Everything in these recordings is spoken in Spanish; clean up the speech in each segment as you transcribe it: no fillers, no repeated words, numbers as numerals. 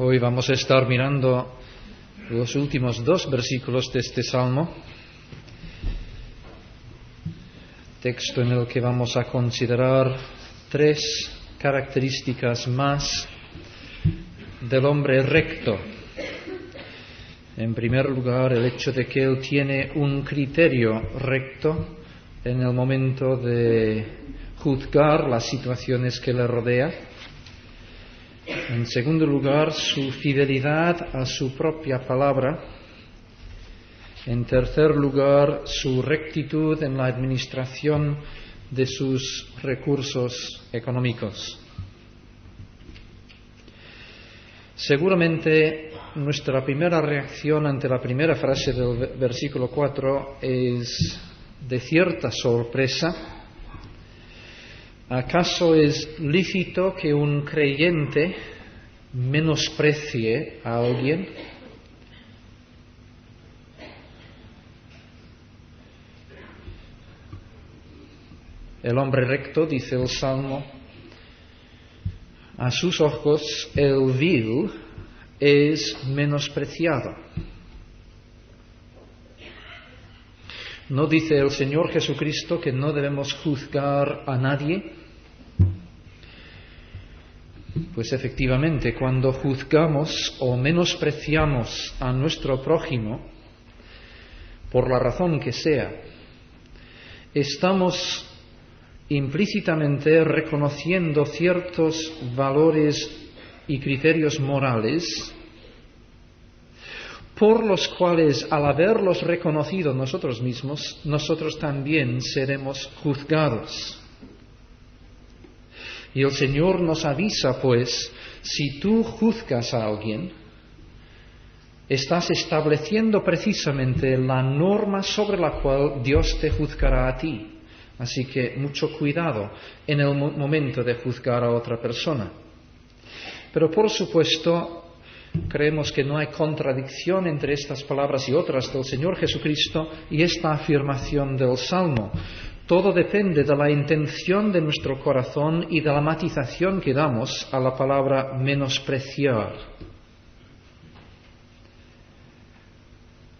Hoy vamos a estar mirando los últimos 2 versículos de este salmo, texto en el que vamos a considerar 3 características más del hombre recto. En primer lugar, el hecho de que él tiene un criterio recto en el momento de juzgar las situaciones que le rodean. En segundo lugar, su fidelidad a su propia palabra. En tercer lugar, su rectitud en la administración de sus recursos económicos. Seguramente nuestra primera reacción ante la primera frase del versículo 4 es de cierta sorpresa. ¿Acaso es lícito que un creyente menosprecie a alguien? El hombre recto, dice el Salmo, a sus ojos el vil es menospreciado. ¿No dice el Señor Jesucristo que no debemos juzgar a nadie? Pues efectivamente, cuando juzgamos o menospreciamos a nuestro prójimo, por la razón que sea, estamos implícitamente reconociendo ciertos valores y criterios morales por los cuales, al haberlos reconocido nosotros mismos, nosotros también seremos juzgados. Y el Señor nos avisa, pues, si tú juzgas a alguien, estás estableciendo precisamente la norma sobre la cual Dios te juzgará a ti. Así que mucho cuidado en el momento de juzgar a otra persona. Pero por supuesto, creemos que no hay contradicción entre estas palabras y otras del Señor Jesucristo y esta afirmación del Salmo. Todo depende de la intención de nuestro corazón y de la matización que damos a la palabra menospreciar.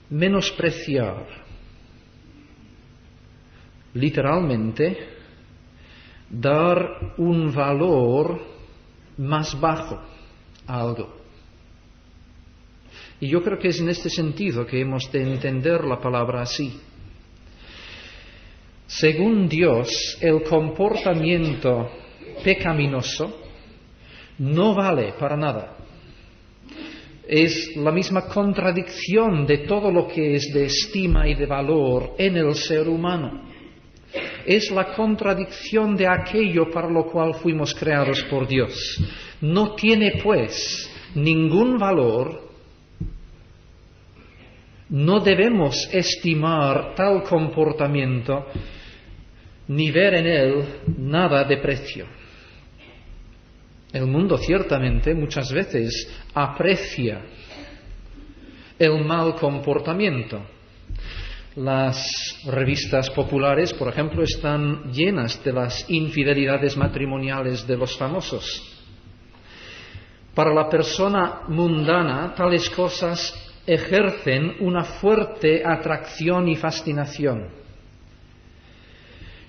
Menospreciar. Literalmente, dar un valor más bajo a algo. Y yo creo que es en este sentido que hemos de entender la palabra así. Según Dios, el comportamiento pecaminoso no vale para nada. Es la misma contradicción de todo lo que es de estima y de valor en el ser humano. Es la contradicción de aquello para lo cual fuimos creados por Dios. No tiene, pues, ningún valor. No debemos estimar tal comportamiento ni ver en él nada de precio. El mundo ciertamente muchas veces aprecia el mal comportamiento. Las revistas populares, por ejemplo, están llenas de las infidelidades matrimoniales de los famosos. Para la persona mundana, tales cosas ejercen una fuerte atracción y fascinación.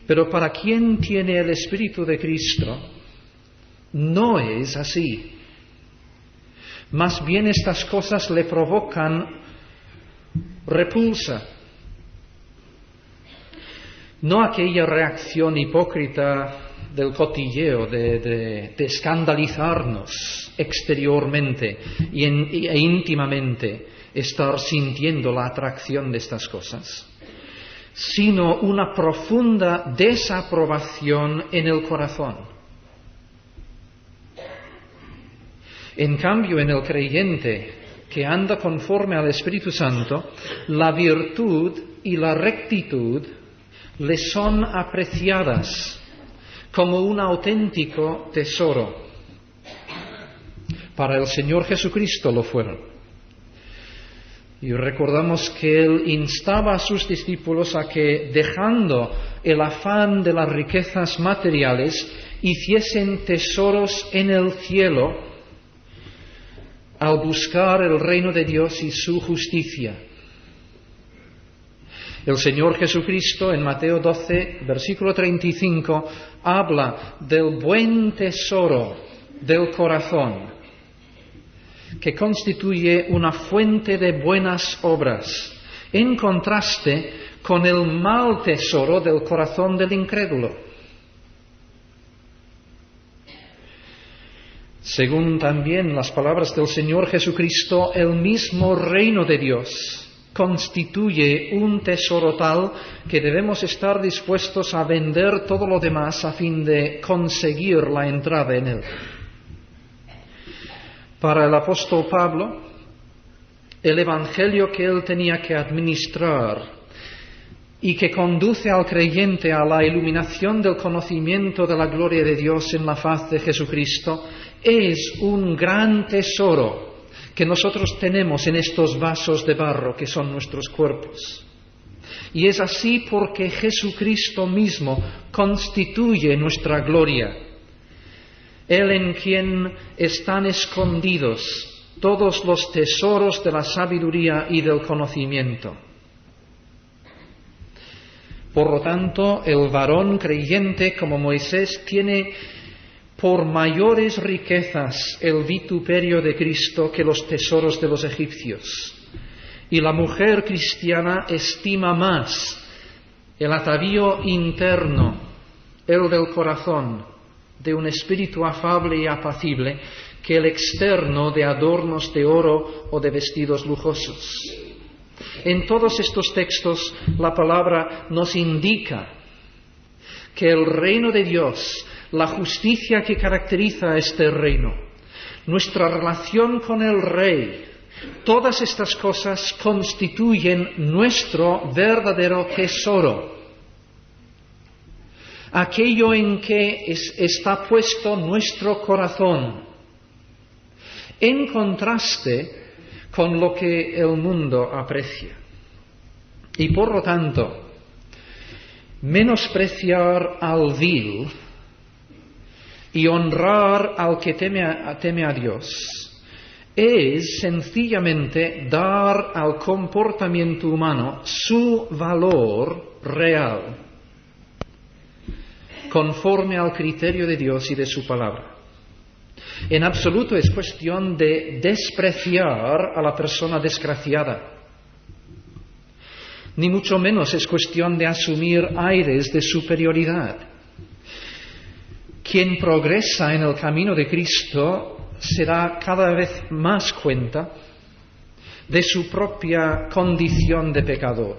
Pero para quien tiene el Espíritu de Cristo, no es así. Más bien estas cosas le provocan repulsa. No aquella reacción hipócrita del cotilleo, de escandalizarnos exteriormente e íntimamente, estar sintiendo la atracción de estas cosas, sino una profunda desaprobación en el corazón. En cambio, en el creyente que anda conforme al Espíritu Santo, la virtud y la rectitud le son apreciadas como un auténtico tesoro. Para el Señor Jesucristo lo fueron. Y recordamos que Él instaba a sus discípulos a que, dejando el afán de las riquezas materiales, hiciesen tesoros en el cielo, al buscar el reino de Dios y su justicia. El Señor Jesucristo en Mateo 12, versículo 35, habla del buen tesoro del corazón, que constituye una fuente de buenas obras, en contraste con el mal tesoro del corazón del incrédulo. Según también las palabras del Señor Jesucristo, el mismo reino de Dios constituye un tesoro tal que debemos estar dispuestos a vender todo lo demás a fin de conseguir la entrada en él. Para el apóstol Pablo, el evangelio que él tenía que administrar y que conduce al creyente a la iluminación del conocimiento de la gloria de Dios en la faz de Jesucristo, es un gran tesoro que nosotros tenemos en estos vasos de barro que son nuestros cuerpos. Y es así porque Jesucristo mismo constituye nuestra gloria. Él en quien están escondidos todos los tesoros de la sabiduría y del conocimiento. Por lo tanto, el varón creyente como Moisés tiene por mayores riquezas el vituperio de Cristo que los tesoros de los egipcios. Y la mujer cristiana estima más el atavío interno, el del corazón, de un espíritu afable y apacible, que el externo de adornos de oro o de vestidos lujosos. En todos estos textos la palabra nos indica que el reino de Dios, la justicia que caracteriza a este reino, nuestra relación con el Rey, todas estas cosas constituyen nuestro verdadero tesoro. Aquello en que está puesto nuestro corazón, en contraste con lo que el mundo aprecia. Y por lo tanto, menospreciar al vil y honrar al que teme a Dios es sencillamente dar al comportamiento humano su valor real, conforme al criterio de Dios y de su palabra. En absoluto es cuestión de despreciar a la persona desgraciada, ni mucho menos es cuestión de asumir aires de superioridad. Quien progresa en el camino de Cristo se da cada vez más cuenta de su propia condición de pecador.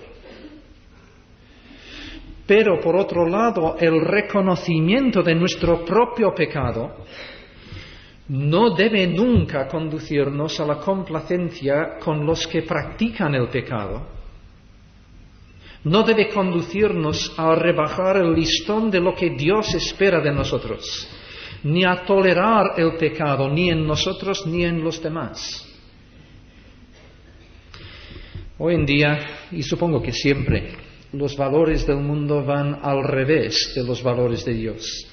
Pero, por otro lado, el reconocimiento de nuestro propio pecado no debe nunca conducirnos a la complacencia con los que practican el pecado. No debe conducirnos a rebajar el listón de lo que Dios espera de nosotros, ni a tolerar el pecado, ni en nosotros ni en los demás. Hoy en día, y supongo que siempre, los valores del mundo van al revés de los valores de Dios.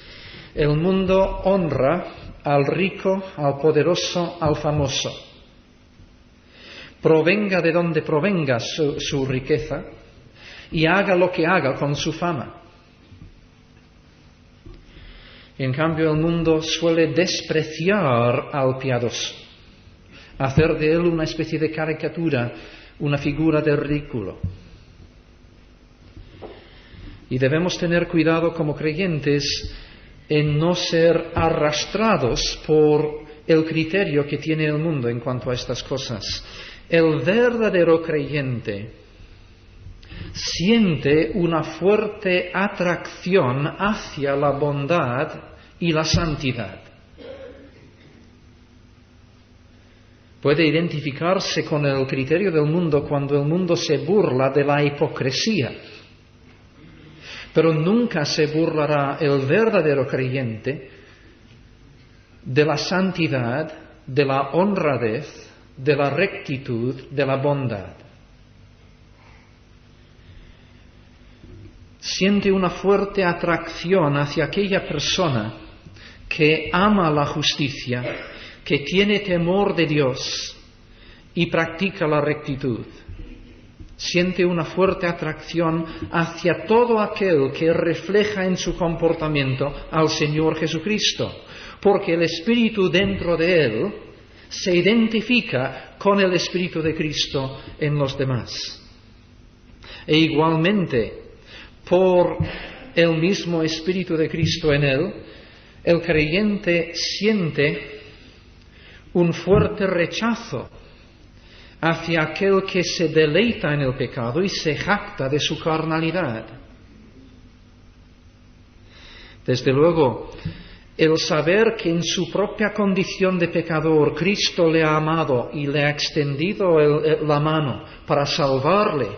El mundo honra al rico, al poderoso, al famoso. Provenga de donde provenga su riqueza y haga lo que haga con su fama. En cambio, el mundo suele despreciar al piadoso, hacer de él una especie de caricatura, una figura de ridículo. Y debemos tener cuidado como creyentes en no ser arrastrados por el criterio que tiene el mundo en cuanto a estas cosas. El verdadero creyente siente una fuerte atracción hacia la bondad y la santidad. Puede identificarse con el criterio del mundo cuando el mundo se burla de la hipocresía, pero nunca se burlará el verdadero creyente de la santidad, de la honradez, de la rectitud, de la bondad. Siente una fuerte atracción hacia aquella persona que ama la justicia, que tiene temor de Dios y practica la rectitud, siente una fuerte atracción hacia todo aquel que refleja en su comportamiento al Señor Jesucristo, porque el Espíritu dentro de él se identifica con el Espíritu de Cristo en los demás. E igualmente, por el mismo Espíritu de Cristo en él, el creyente siente un fuerte rechazo hacia aquel que se deleita en el pecado y se jacta de su carnalidad. Desde luego, el saber que en su propia condición de pecador Cristo le ha amado y le ha extendido la mano para salvarle,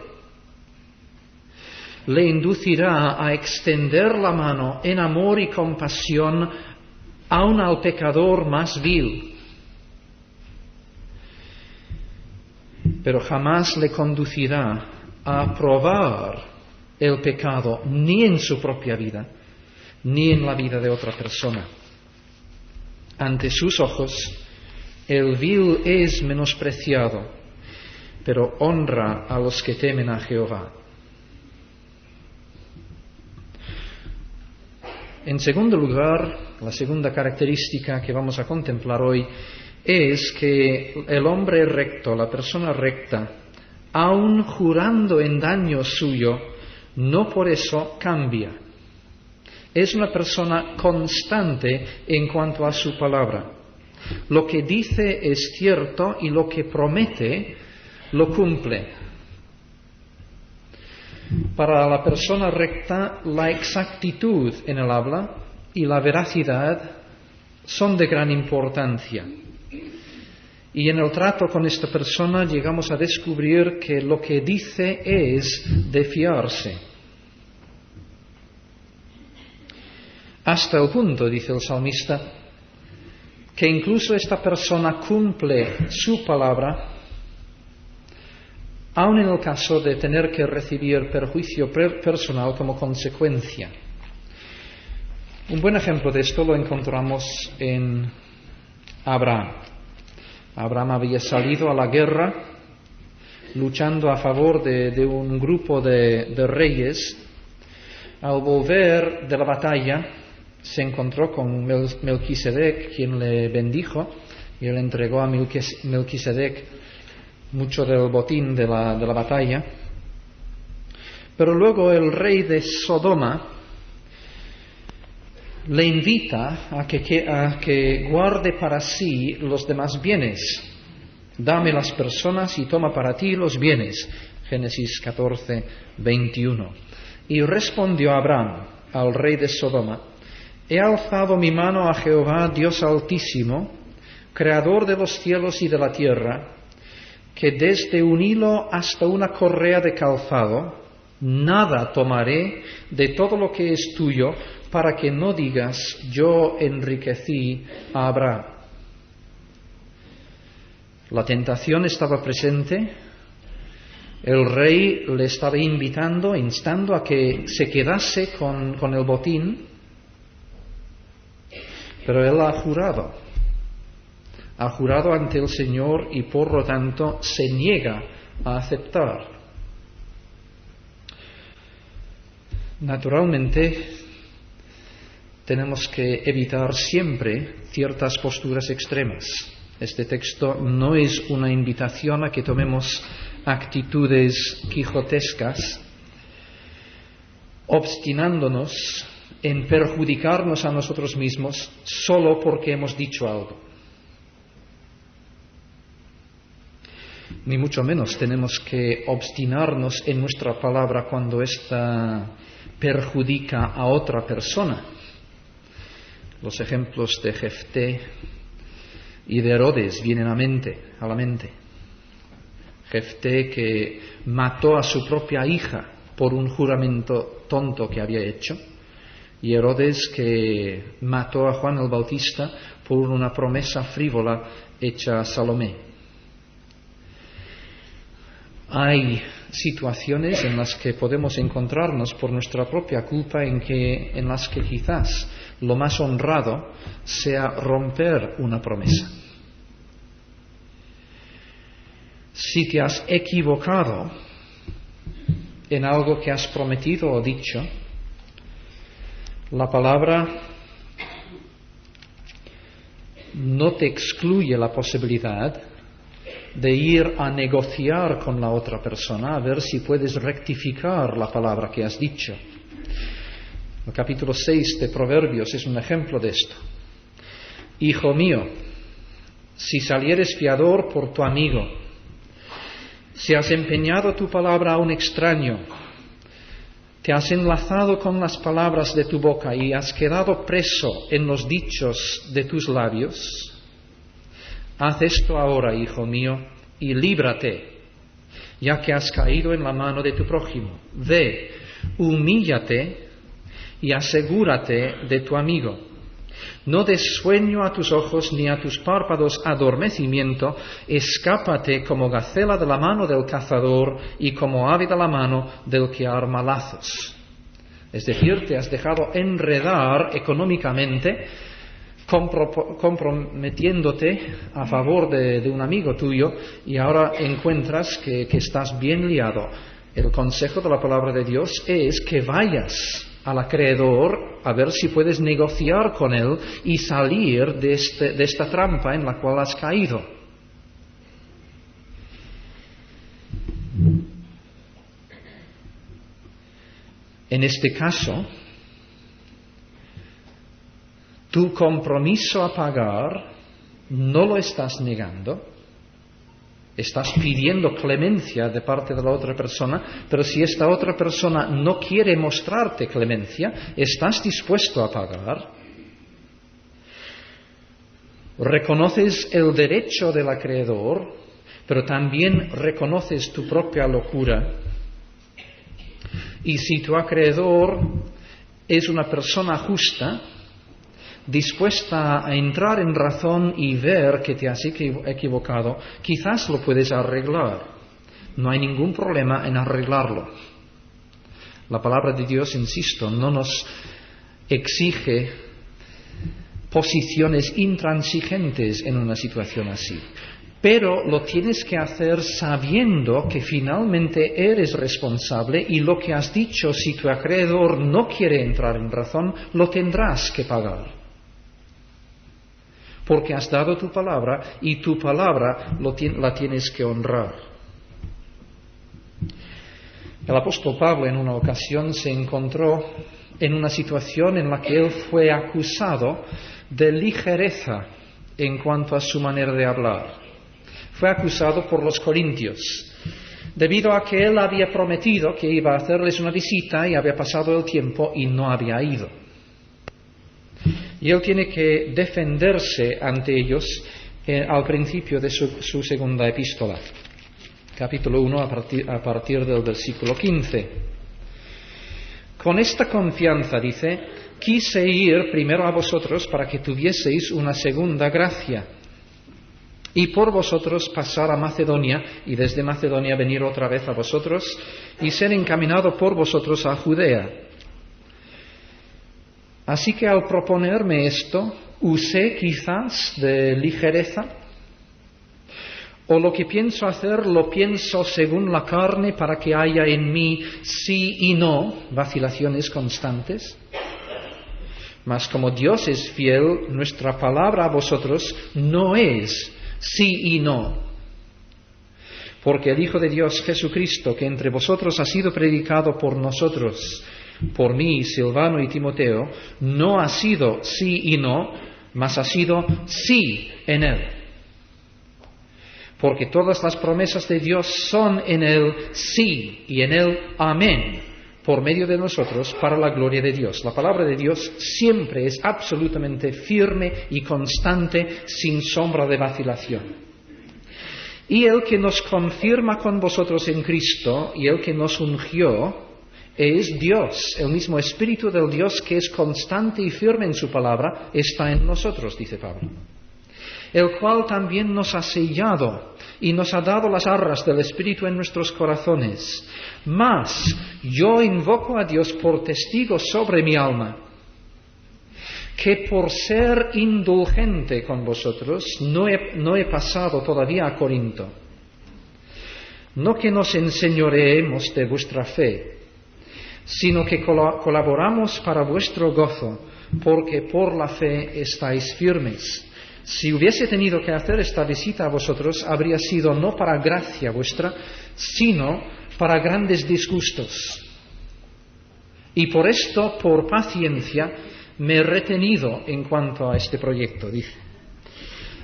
le inducirá a extender la mano en amor y compasión aun al pecador más vil. Pero jamás le conducirá a aprobar el pecado ni en su propia vida, ni en la vida de otra persona. Ante sus ojos, el vil es menospreciado, pero honra a los que temen a Jehová. En segundo lugar, la segunda característica que vamos a contemplar hoy es que el hombre recto, la persona recta, aun jurando en daño suyo, no por eso cambia. Es una persona constante en cuanto a su palabra. Lo que dice es cierto y lo que promete lo cumple. Para la persona recta, la exactitud en el habla y la veracidad son de gran importancia. Y en el trato con esta persona llegamos a descubrir que lo que dice es de fiarse. Hasta el punto, dice el salmista, que incluso esta persona cumple su palabra, aun en el caso de tener que recibir perjuicio personal como consecuencia. Un buen ejemplo de esto lo encontramos en Abraham. Abraham había salido a la guerra luchando a favor de un grupo de reyes. Al volver de la batalla se encontró con Melquisedec, quien le bendijo, y él entregó a Melquisedec mucho del botín de la batalla. Pero luego el rey de Sodoma le invita a que guarde para sí los demás bienes. Dame las personas y toma para ti los bienes. Génesis 14, 21. Y respondió Abraham al rey de Sodoma: he alzado mi mano a Jehová, Dios Altísimo, Creador de los cielos y de la tierra, que desde un hilo hasta una correa de calzado, nada tomaré de todo lo que es tuyo, para que no digas, yo enriquecí a Abraham. La tentación estaba presente, el rey le estaba instando a que se quedase con el botín, pero él ha jurado ante el Señor y por lo tanto se niega a aceptar. Naturalmente, tenemos que evitar siempre ciertas posturas extremas. Este texto no es una invitación a que tomemos actitudes quijotescas, obstinándonos en perjudicarnos a nosotros mismos solo porque hemos dicho algo. Ni mucho menos tenemos que obstinarnos en nuestra palabra cuando ésta perjudica a otra persona. Los ejemplos de Jefté y de Herodes vienen a la mente. Jefté, que mató a su propia hija por un juramento tonto que había hecho, y Herodes, que mató a Juan el Bautista por una promesa frívola hecha a Salomé. Hay situaciones en las que podemos encontrarnos por nuestra propia culpa en las que quizás lo más honrado sea romper una promesa. Si te has equivocado en algo que has prometido o dicho, la palabra no te excluye la posibilidad de ir a negociar con la otra persona a ver si puedes rectificar la palabra que has dicho. El capítulo 6 de Proverbios es un ejemplo de esto. Hijo mío, si salieres fiador por tu amigo, si has empeñado tu palabra a un extraño, te has enlazado con las palabras de tu boca y has quedado preso en los dichos de tus labios, haz esto ahora, hijo mío, y líbrate, ya que has caído en la mano de tu prójimo. Ve, humíllate y asegúrate de tu amigo. No des sueño a tus ojos ni a tus párpados adormecimiento. Escápate como gacela de la mano del cazador y como ave de la mano del que arma lazos. Es decir, te has dejado enredar económicamente, comprometiéndote a favor de un amigo tuyo, y ahora encuentras que estás bien liado. El consejo de la palabra de Dios es que vayas al acreedor a ver si puedes negociar con él y salir de esta trampa en la cual has caído. En este caso, tu compromiso a pagar no lo estás negando. Estás pidiendo clemencia de parte de la otra persona, pero si esta otra persona no quiere mostrarte clemencia, estás dispuesto a pagar. Reconoces el derecho del acreedor, pero también reconoces tu propia locura. Y si tu acreedor es una persona justa, dispuesta a entrar en razón y ver que te has equivocado, quizás lo puedes arreglar. No hay ningún problema en arreglarlo. La palabra de Dios, insisto, no nos exige posiciones intransigentes en una situación así. Pero lo tienes que hacer sabiendo que finalmente eres responsable y lo que has dicho, si tu acreedor no quiere entrar en razón, lo tendrás que pagar. Porque has dado tu palabra y tu palabra la tienes que honrar. El apóstol Pablo en una ocasión se encontró en una situación en la que él fue acusado de ligereza en cuanto a su manera de hablar. Fue acusado por los corintios, debido a que él había prometido que iba a hacerles una visita y había pasado el tiempo y no había ido. Y él tiene que defenderse ante ellos al principio de su segunda epístola, capítulo 1, a partir del versículo 15. Con esta confianza, dice, quise ir primero a vosotros para que tuvieseis una segunda gracia, y por vosotros pasar a Macedonia, y desde Macedonia venir otra vez a vosotros, y ser encaminado por vosotros a Judea. Así que al proponerme esto, usé quizás de ligereza, o lo que pienso hacer lo pienso según la carne para que haya en mí sí y no, vacilaciones constantes. Mas como Dios es fiel, nuestra palabra a vosotros no es sí y no. Porque el Hijo de Dios Jesucristo, que entre vosotros ha sido predicado por nosotros, por mí, Silvano y Timoteo, no ha sido sí y no, mas ha sido sí en él. Porque todas las promesas de Dios son en él sí y en él amén, por medio de nosotros, para la gloria de Dios. La palabra de Dios siempre es absolutamente firme y constante, sin sombra de vacilación. Y el que nos confirma con vosotros en Cristo y el que nos ungió es Dios. El mismo Espíritu del Dios que es constante y firme en su palabra está en nosotros, dice Pablo, el cual también nos ha sellado y nos ha dado las arras del Espíritu en nuestros corazones. Mas yo invoco a Dios por testigo sobre mi alma, que por ser indulgente con vosotros no he pasado todavía a Corinto. no que nos enseñoreemos de vuestra fe, sino que colaboramos para vuestro gozo, porque por la fe estáis firmes. Si hubiese tenido que hacer esta visita a vosotros, habría sido no para gracia vuestra, sino para grandes disgustos. Y por esto, por paciencia, me he retenido en cuanto a este proyecto, dice.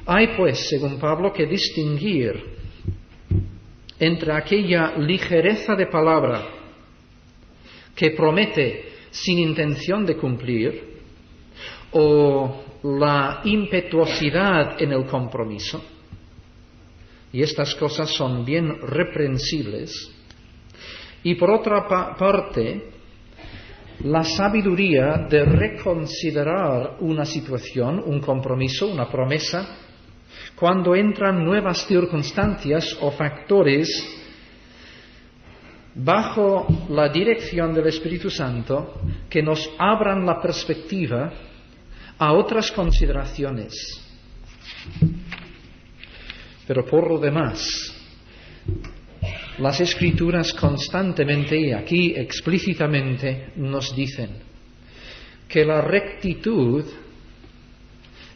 Hay pues, según Pablo, que distinguir entre aquella ligereza de palabra que promete sin intención de cumplir, o la impetuosidad en el compromiso, y estas cosas son bien reprensibles, y por otra parte, la sabiduría de reconsiderar una situación, un compromiso, una promesa, cuando entran nuevas circunstancias o factores bajo la dirección del Espíritu Santo que nos abran la perspectiva a otras consideraciones. Pero por lo demás, las Escrituras constantemente y aquí explícitamente nos dicen que la rectitud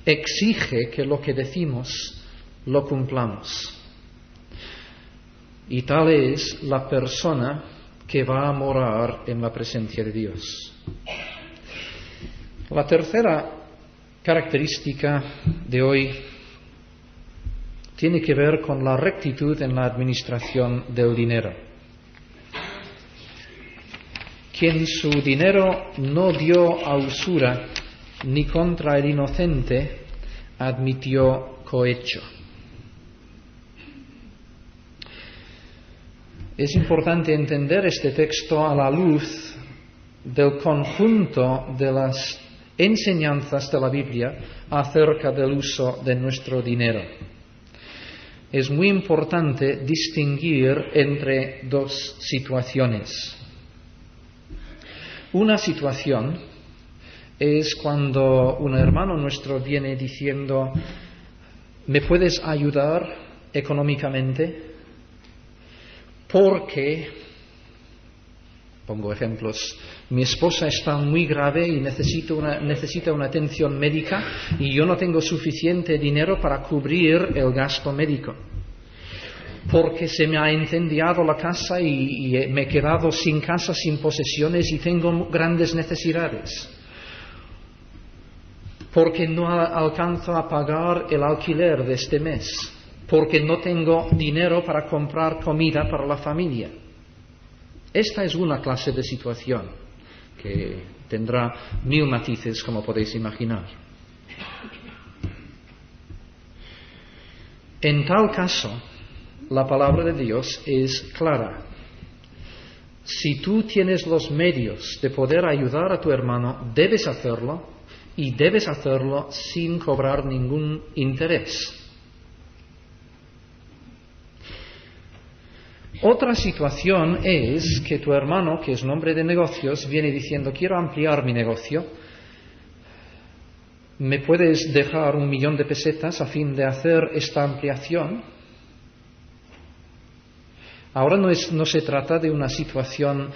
exige que lo que decimos lo cumplamos. Y tal es la persona que va a morar en la presencia de Dios. La tercera característica de hoy tiene que ver con la rectitud en la administración del dinero. Quien su dinero no dio a usura ni contra el inocente admitió cohecho. Es importante entender este texto a la luz del conjunto de las enseñanzas de la Biblia acerca del uso de nuestro dinero. Es muy importante distinguir entre dos situaciones. Una situación es cuando un hermano nuestro viene diciendo: ¿me puedes ayudar económicamente? Porque, pongo ejemplos, mi esposa está muy grave y necesita una atención médica y yo no tengo suficiente dinero para cubrir el gasto médico. Porque se me ha incendiado la casa y me he quedado sin casa, sin posesiones y tengo grandes necesidades. Porque no alcanzo a pagar el alquiler de este mes. Porque no tengo dinero para comprar comida para la familia. Esta es una clase de situación que tendrá 1000 matices, como podéis imaginar. En tal caso, la palabra de Dios es clara. Si tú tienes los medios de poder ayudar a tu hermano, debes hacerlo, y debes hacerlo sin cobrar ningún interés. Otra situación es que tu hermano, que es un hombre de negocios, viene diciendo: quiero ampliar mi negocio, ¿me puedes dejar 1.000.000 de pesetas a fin de hacer esta ampliación? Ahora no se trata de una situación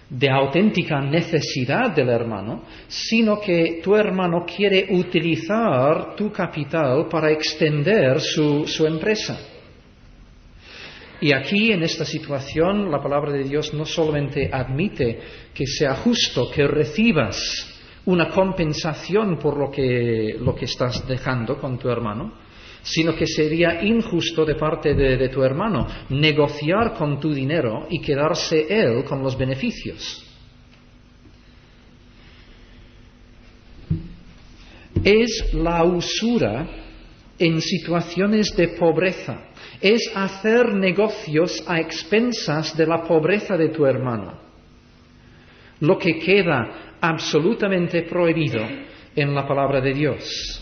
de auténtica necesidad del hermano, sino que tu hermano quiere utilizar tu capital para extender su empresa. Y aquí, en esta situación, la palabra de Dios no solamente admite que sea justo que recibas una compensación por lo que estás dejando con tu hermano, sino que sería injusto de parte de tu hermano negociar con tu dinero y quedarse él con los beneficios. Es la usura en situaciones de pobreza. Es hacer negocios a expensas de la pobreza de tu hermano, lo que queda absolutamente prohibido en la palabra de Dios.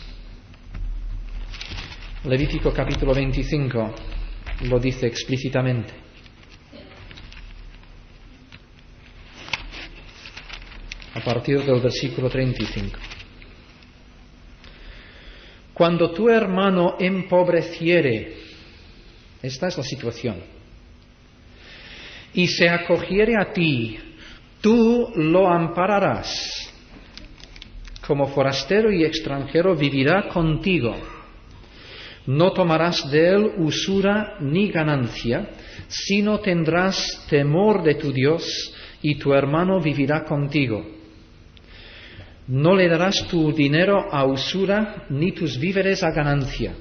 Levítico capítulo 25 lo dice explícitamente. A partir del versículo 35. Cuando tu hermano empobreciere, esta es la situación. y se acogiere a ti, tú lo ampararás. Como forastero y extranjero vivirá contigo. No tomarás de él usura ni ganancia, sino tendrás temor de tu Dios, y tu hermano vivirá contigo. No le darás tu dinero a usura, ni tus víveres a ganancia.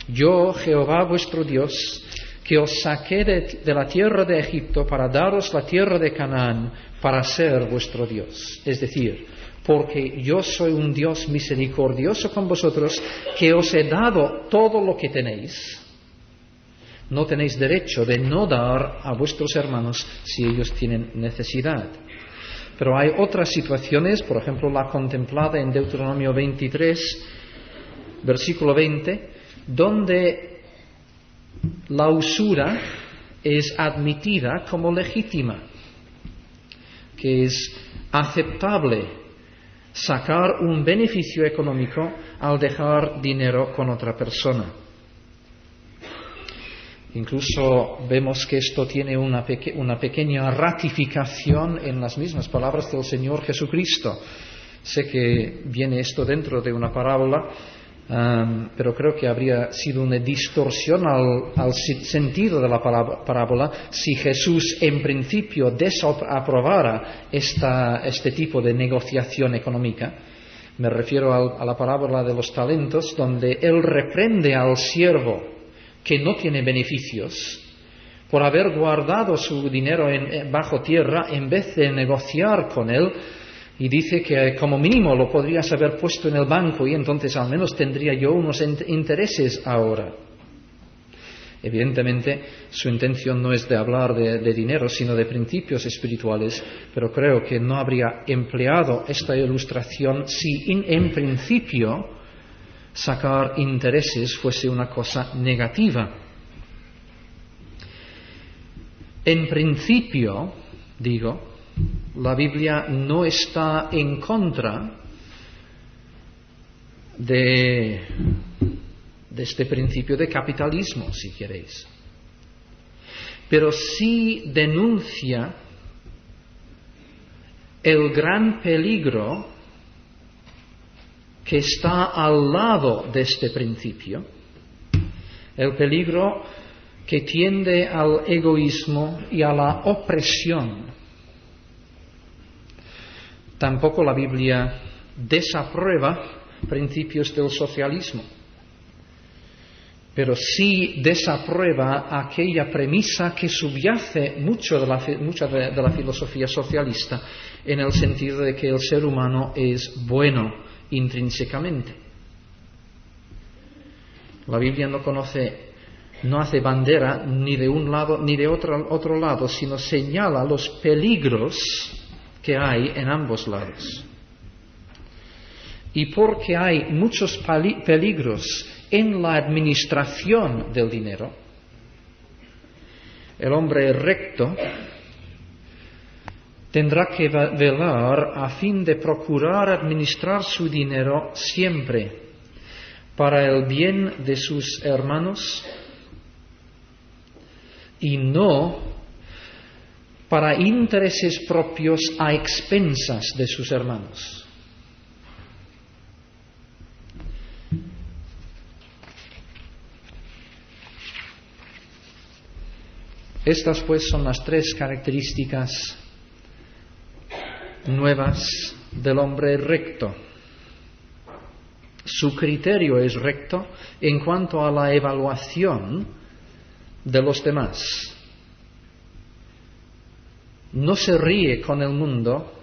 Yo, Jehová vuestro Dios, que os saqué de la tierra de Egipto para daros la tierra de Canaán, para ser vuestro Dios. Es decir, porque yo soy un Dios misericordioso con vosotros, que os he dado todo lo que tenéis. No tenéis derecho de no dar a vuestros hermanos si ellos tienen necesidad. Pero hay otras situaciones, por ejemplo, la contemplada en Deuteronomio 23, versículo 20, donde la usura es admitida como legítima, que es aceptable sacar un beneficio económico al dejar dinero con otra persona. Incluso vemos que esto tiene una pequeña ratificación en las mismas palabras del Señor Jesucristo. Sé que viene esto dentro de una parábola, pero creo que habría sido una distorsión al sentido de la parábola si Jesús en principio desaprobara este tipo de negociación económica. Me refiero a la parábola de los talentos, donde Él reprende al siervo que no tiene beneficios por haber guardado su dinero bajo tierra en vez de negociar con él, y dice que como mínimo lo podrías haber puesto en el banco y entonces al menos tendría yo unos intereses ahora. Evidentemente su intención no es de hablar de dinero, sino de principios espirituales, pero creo que no habría empleado esta ilustración si en principio sacar intereses fuese una cosa negativa. En principio, digo, la Biblia no está en contra de este principio de capitalismo, si queréis, pero sí denuncia el gran peligro que está al lado de este principio, el peligro que tiende al egoísmo y a la opresión. Tampoco la Biblia desaprueba principios del socialismo, pero sí desaprueba aquella premisa que subyace mucha de la filosofía socialista, en el sentido de que el ser humano es bueno intrínsecamente. La Biblia no hace bandera ni de un lado ni de otro lado, sino señala los peligros que hay en ambos lados. Y porque hay muchos peligros en la administración del dinero, el hombre recto tendrá que velar a fin de procurar administrar su dinero siempre para el bien de sus hermanos y no para intereses propios a expensas de sus hermanos. Estas pues son las tres características nuevas del hombre recto. Su criterio es recto en cuanto a la evaluación de los demás. No se ríe con el mundo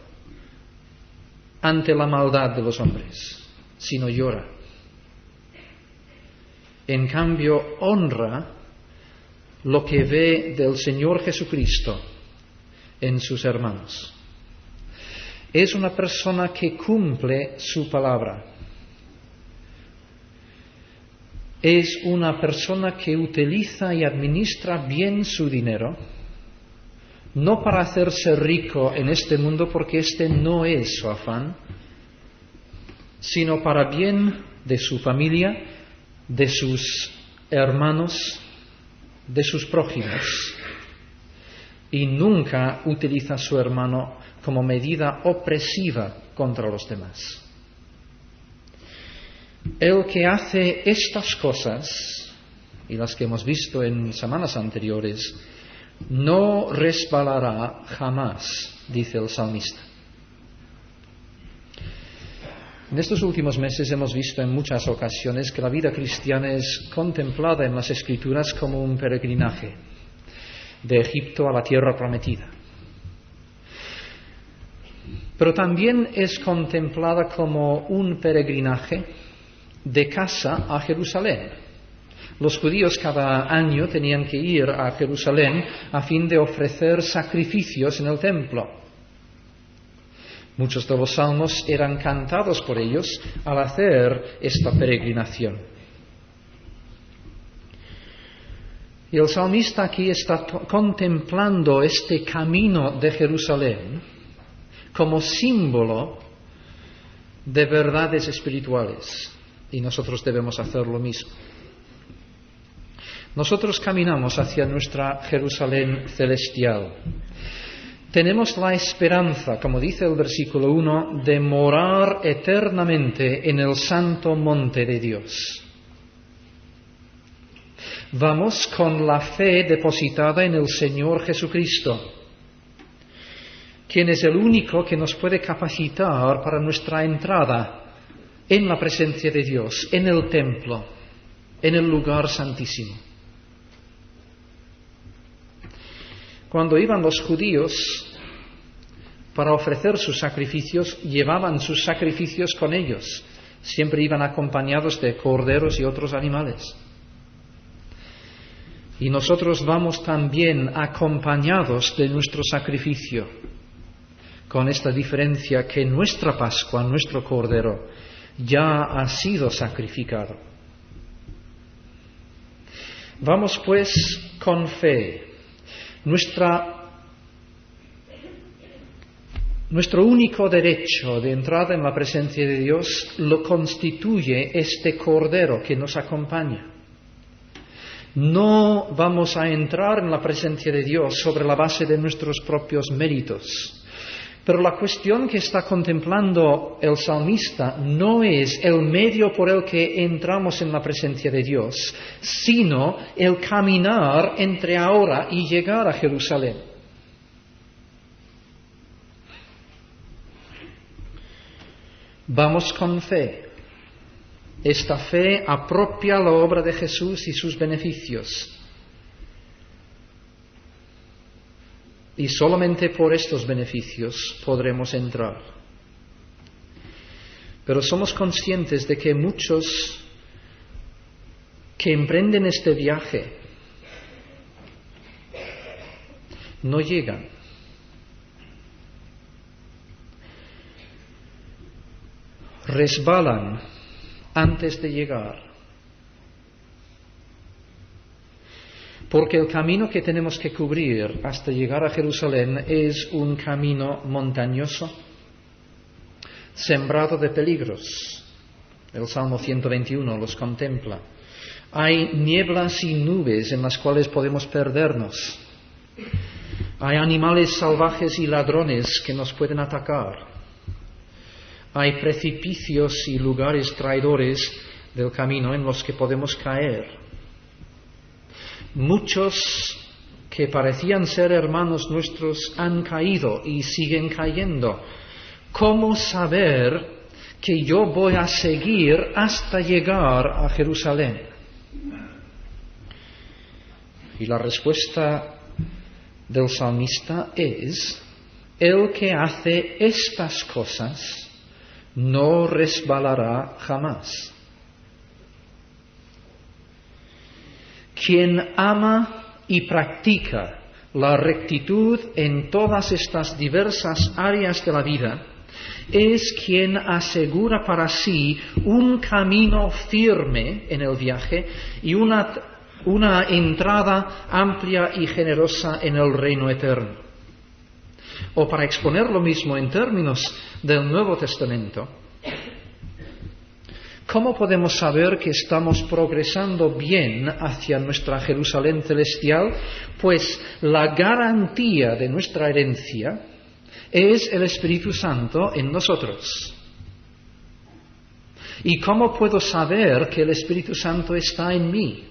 ante la maldad de los hombres, sino llora. En cambio, honra lo que ve del Señor Jesucristo en sus hermanos. Es una persona que cumple su palabra. Es una persona que utiliza y administra bien su dinero, no para hacerse rico en este mundo, porque este no es su afán, sino para bien de su familia, de sus hermanos, de sus prójimos. y nunca utiliza a su hermano como medida opresiva contra los demás. El que hace estas cosas, y las que hemos visto en semanas anteriores, no resbalará jamás, dice el salmista. En estos últimos meses hemos visto en muchas ocasiones que la vida cristiana es contemplada en las Escrituras como un peregrinaje de Egipto a la tierra prometida. Pero también es contemplada como un peregrinaje de casa a Jerusalén. Los judíos cada año tenían que ir a Jerusalén a fin de ofrecer sacrificios en el templo. Muchos de los salmos eran cantados por ellos al hacer esta peregrinación. Y el salmista aquí está contemplando este camino de Jerusalén como símbolo de verdades espirituales. Y nosotros debemos hacer lo mismo. Nosotros caminamos hacia nuestra Jerusalén celestial. Tenemos la esperanza, como dice el versículo 1, de morar eternamente en el santo monte de Dios. Vamos con la fe depositada en el Señor Jesucristo, quien es el único que nos puede capacitar para nuestra entrada en la presencia de Dios, en el templo, en el lugar santísimo. Cuando iban los judíos para ofrecer sus sacrificios, llevaban sus sacrificios con ellos. Siempre iban acompañados de corderos y otros animales. Y nosotros vamos también acompañados de nuestro sacrificio, con esta diferencia que nuestra Pascua, nuestro cordero, ya ha sido sacrificado. Vamos pues con fe. Nuestro único derecho de entrada en la presencia de Dios lo constituye este Cordero que nos acompaña. No vamos a entrar en la presencia de Dios sobre la base de nuestros propios méritos. Pero la cuestión que está contemplando el salmista no es el medio por el que entramos en la presencia de Dios, sino el caminar entre ahora y llegar a Jerusalén. Vamos con fe. Esta fe apropia la obra de Jesús y sus beneficios. Y solamente por estos beneficios podremos entrar. Pero somos conscientes de que muchos que emprenden este viaje no llegan. Resbalan antes de llegar. Porque el camino que tenemos que cubrir hasta llegar a Jerusalén es un camino montañoso, sembrado de peligros. El Salmo 121 los contempla. Hay nieblas y nubes en las cuales podemos perdernos. Hay animales salvajes y ladrones que nos pueden atacar. Hay precipicios y lugares traidores del camino en los que podemos caer. Muchos que parecían ser hermanos nuestros han caído y siguen cayendo. ¿Cómo saber que yo voy a seguir hasta llegar a Jerusalén? Y la respuesta del salmista es: el que hace estas cosas no resbalará jamás. Quien ama y practica la rectitud en todas estas diversas áreas de la vida es quien asegura para sí un camino firme en el viaje y una entrada amplia y generosa en el reino eterno. O para exponer lo mismo en términos del Nuevo Testamento, ¿Cómo podemos saber que estamos progresando bien hacia nuestra Jerusalén celestial? Pues la garantía de nuestra herencia es el Espíritu Santo en nosotros. ¿Y cómo puedo saber que el Espíritu Santo está en mí?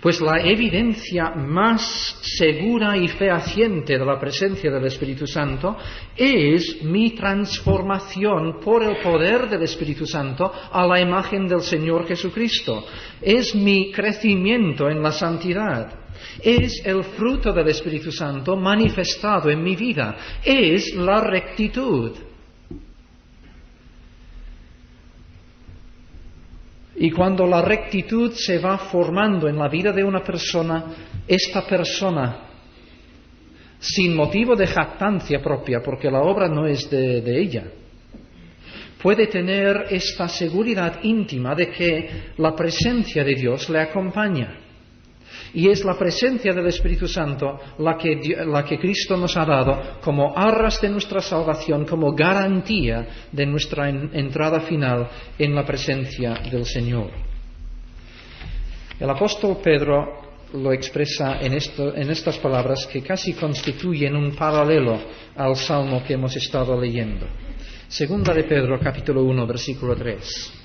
Pues la evidencia más segura y fehaciente de la presencia del Espíritu Santo es mi transformación por el poder del Espíritu Santo a la imagen del Señor Jesucristo. Es mi crecimiento en la santidad. Es el fruto del Espíritu Santo manifestado en mi vida. Es la rectitud. Y cuando la rectitud se va formando en la vida de una persona, esta persona, sin motivo de jactancia propia, porque la obra no es de ella, puede tener esta seguridad íntima de que la presencia de Dios le acompaña. Y es la presencia del Espíritu Santo la que Cristo nos ha dado como arras de nuestra salvación, como garantía de nuestra entrada final en la presencia del Señor. El apóstol Pedro lo expresa en estas palabras que casi constituyen un paralelo al salmo que hemos estado leyendo. Segunda de Pedro, capítulo 1, versículo 3.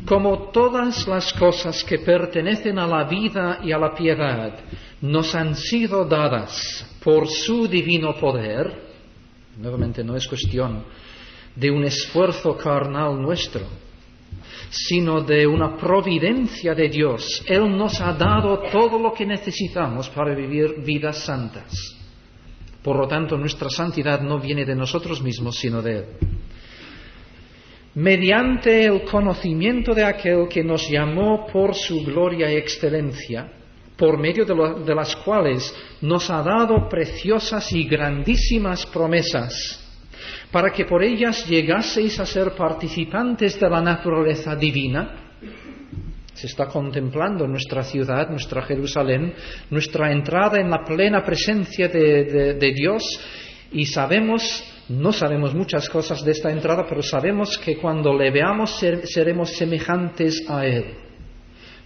Como todas las cosas que pertenecen a la vida y a la piedad nos han sido dadas por su divino poder, nuevamente no es cuestión de un esfuerzo carnal nuestro, sino de una providencia de Dios. Él nos ha dado todo lo que necesitamos para vivir vidas santas. Por lo tanto, nuestra santidad no viene de nosotros mismos, sino de Él. Mediante el conocimiento de aquel que nos llamó por su gloria y excelencia, por medio de las cuales nos ha dado preciosas y grandísimas promesas, para que por ellas llegaseis a ser participantes de la naturaleza divina. Se está contemplando nuestra ciudad, nuestra Jerusalén, nuestra entrada en la plena presencia de Dios, y no sabemos muchas cosas de esta entrada, pero sabemos que cuando le veamos seremos semejantes a Él,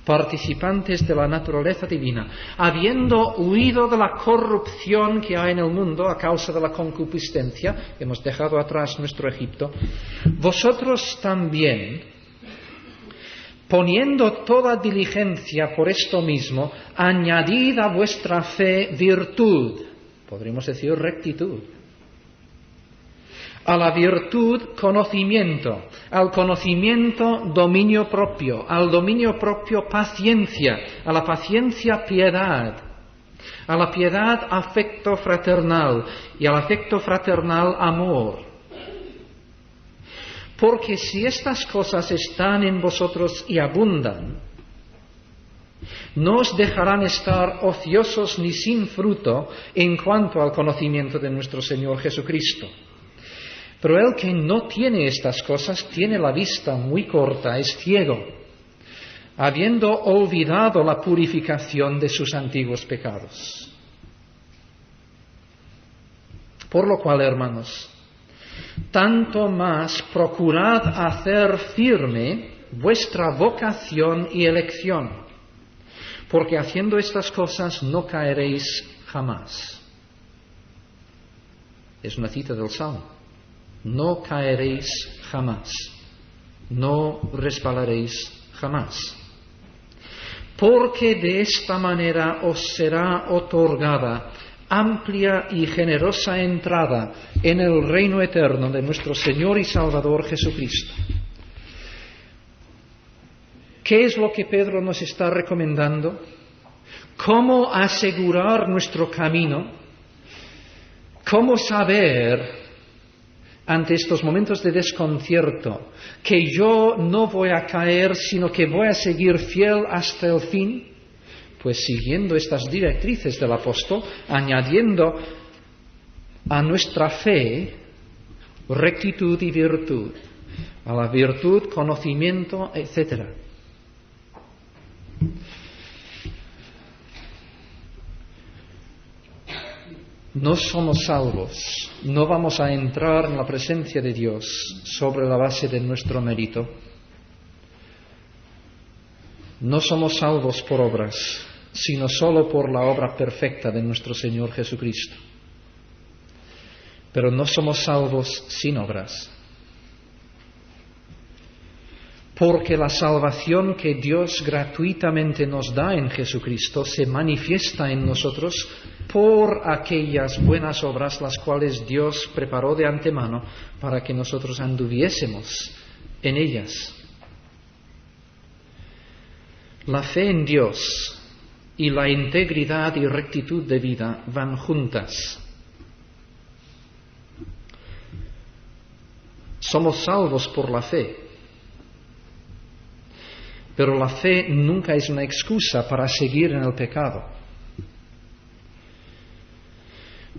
participantes de la naturaleza divina, habiendo huido de la corrupción que hay en el mundo a causa de la concupiscencia. Hemos dejado atrás nuestro Egipto. Vosotros también, poniendo toda diligencia por esto mismo, añadid a vuestra fe virtud, podríamos decir rectitud. A la virtud, conocimiento. Al conocimiento, dominio propio. Al dominio propio, paciencia. A la paciencia, piedad. A la piedad, afecto fraternal. Y al afecto fraternal, amor. Porque si estas cosas están en vosotros y abundan, no os dejarán estar ociosos ni sin fruto en cuanto al conocimiento de nuestro Señor Jesucristo. Pero el que no tiene estas cosas tiene la vista muy corta, es ciego, habiendo olvidado la purificación de sus antiguos pecados. Por lo cual, hermanos, tanto más procurad hacer firme vuestra vocación y elección, porque haciendo estas cosas no caeréis jamás. Es una cita del Salmo. No caeréis jamás, no resbalaréis jamás, porque de esta manera os será otorgada amplia y generosa entrada en el reino eterno de nuestro Señor y Salvador Jesucristo. ¿Qué es lo que Pedro nos está recomendando? ¿Cómo asegurar nuestro camino? ¿Cómo saber ante estos momentos de desconcierto que yo no voy a caer, sino que voy a seguir fiel hasta el fin? Pues siguiendo estas directrices del apóstol, añadiendo a nuestra fe rectitud y virtud, a la virtud conocimiento, etc. No somos salvos, no vamos a entrar en la presencia de Dios sobre la base de nuestro mérito. No somos salvos por obras, sino solo por la obra perfecta de nuestro Señor Jesucristo. Pero no somos salvos sin obras. Porque la salvación que Dios gratuitamente nos da en Jesucristo se manifiesta en nosotros por aquellas buenas obras las cuales Dios preparó de antemano para que nosotros anduviésemos en ellas. La fe en Dios y la integridad y rectitud de vida van juntas. Somos salvos por la fe. Pero la fe nunca es una excusa para seguir en el pecado.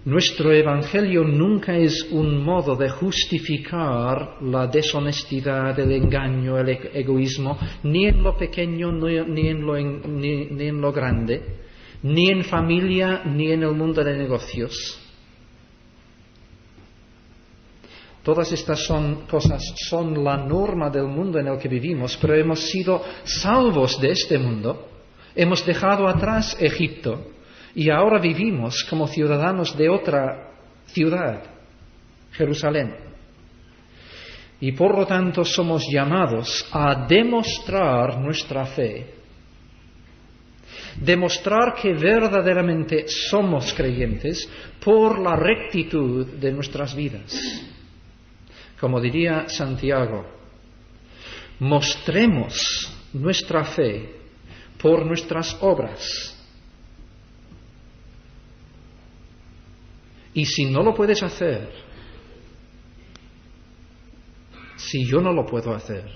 Nuestro Evangelio nunca es un modo de justificar la deshonestidad, el engaño, el egoísmo, ni en lo pequeño, ni en lo grande, ni en familia, ni en el mundo de negocios. Todas estas cosas son la norma del mundo en el que vivimos, pero hemos sido salvos de este mundo, hemos dejado atrás Egipto y ahora vivimos como ciudadanos de otra ciudad, Jerusalén. Y por lo tanto somos llamados a demostrar nuestra fe, demostrar que verdaderamente somos creyentes por la rectitud de nuestras vidas. Como diría Santiago, mostremos nuestra fe por nuestras obras. Y si no lo puedes hacer, si yo no lo puedo hacer,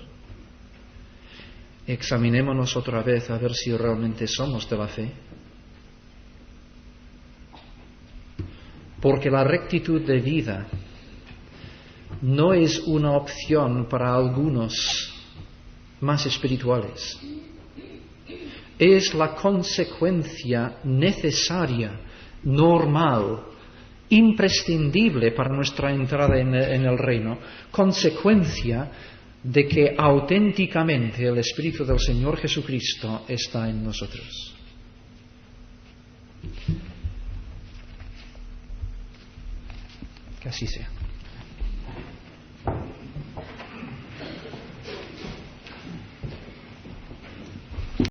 examinémonos otra vez a ver si realmente somos de la fe. Porque la rectitud de vida no es una opción para algunos más espirituales. Es la consecuencia necesaria, normal, imprescindible para nuestra entrada en el reino, consecuencia de que auténticamente el Espíritu del Señor Jesucristo está en nosotros. Que así sea.